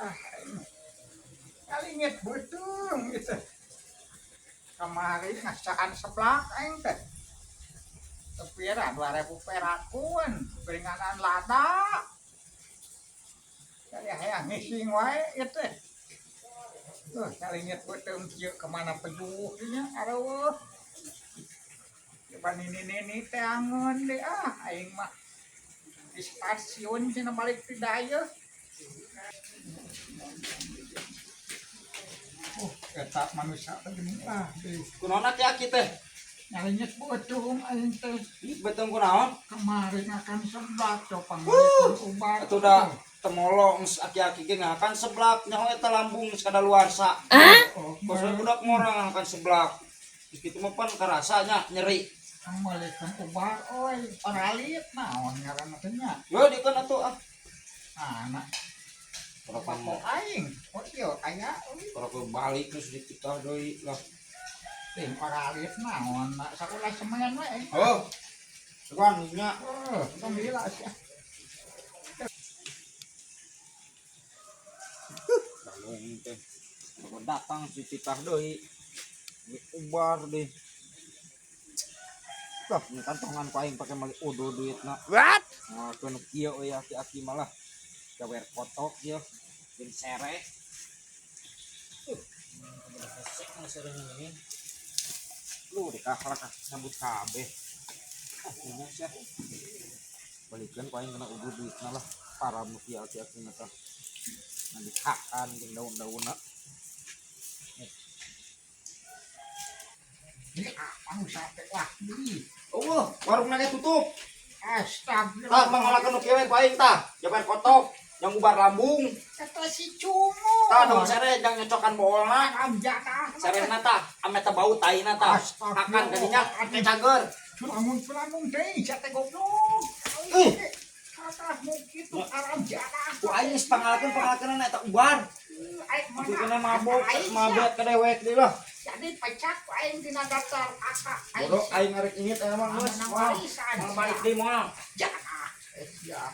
ah kalingit betung gitu kemarin ngasaan seblak aing teh tepiran 2000 perakun peringanan lada saya hayang ngising wae itu kalingit betung kieu kemana pejuhnya aduh coba nini teh angon deh aing mah di stasiun cenah balik ti daya eta manusia teh geuning deui Kunaon teh aki teh? ngalinyet betung aing teh Betung kunaon? kemarin akan seblak copang ubar Atuh da temolong aki-aki ge ngakan seblak nyaho eta lambung kadaluarsa. Bosna budak morang akan seblak. Kitu mah pan karasanya nyeri. Assalamualaikum ubar oi paralit naon ngaranna teh nya Yo dikeun atuh anak Pokok aing, ieu aya Para balik terus dipitah deui lah. ting paralit naon sakulah semen we. Oh. Seban nya. Tong gila sia. Dalung teh. Kalau datang dipitah deui. Ubar deh. Lah, ini kantongan ku aing pake mali odo duitna. What? Nah, kena kieu euy aki-aki malah. Gawer kotok ieu. Jeung sere. Lu dikakhlak sambut kabeh. Ini sih. Balikeun ku aing kena odo duitna lah. Para muki aki-aki teh. Nanti hakan jeung daun-daunna. Ini anu sate wah di. Oh, warung nage tutup. Astagfirullah. Tah mangalakeun nu kieu ku aing tah. Jabar kotok, yang ubar lambung. Kata si Cumo. Tah daun sere jang nyocokan boolna. Amjana. Serena tah, ame teh bau taina tah. Akan gadinya teh cager. Sulamun teh sate goblok. Kata mungkin tuh aram jana. Ku aing geus pangalakeun eta ubar. Itu kena mabok, mabet ka dewek deui lah. Jadi pecak aing dina daftar kakak. Bodoh aing ngarek ingit aya mah geus. Balik deui moal. Jangan. Ya.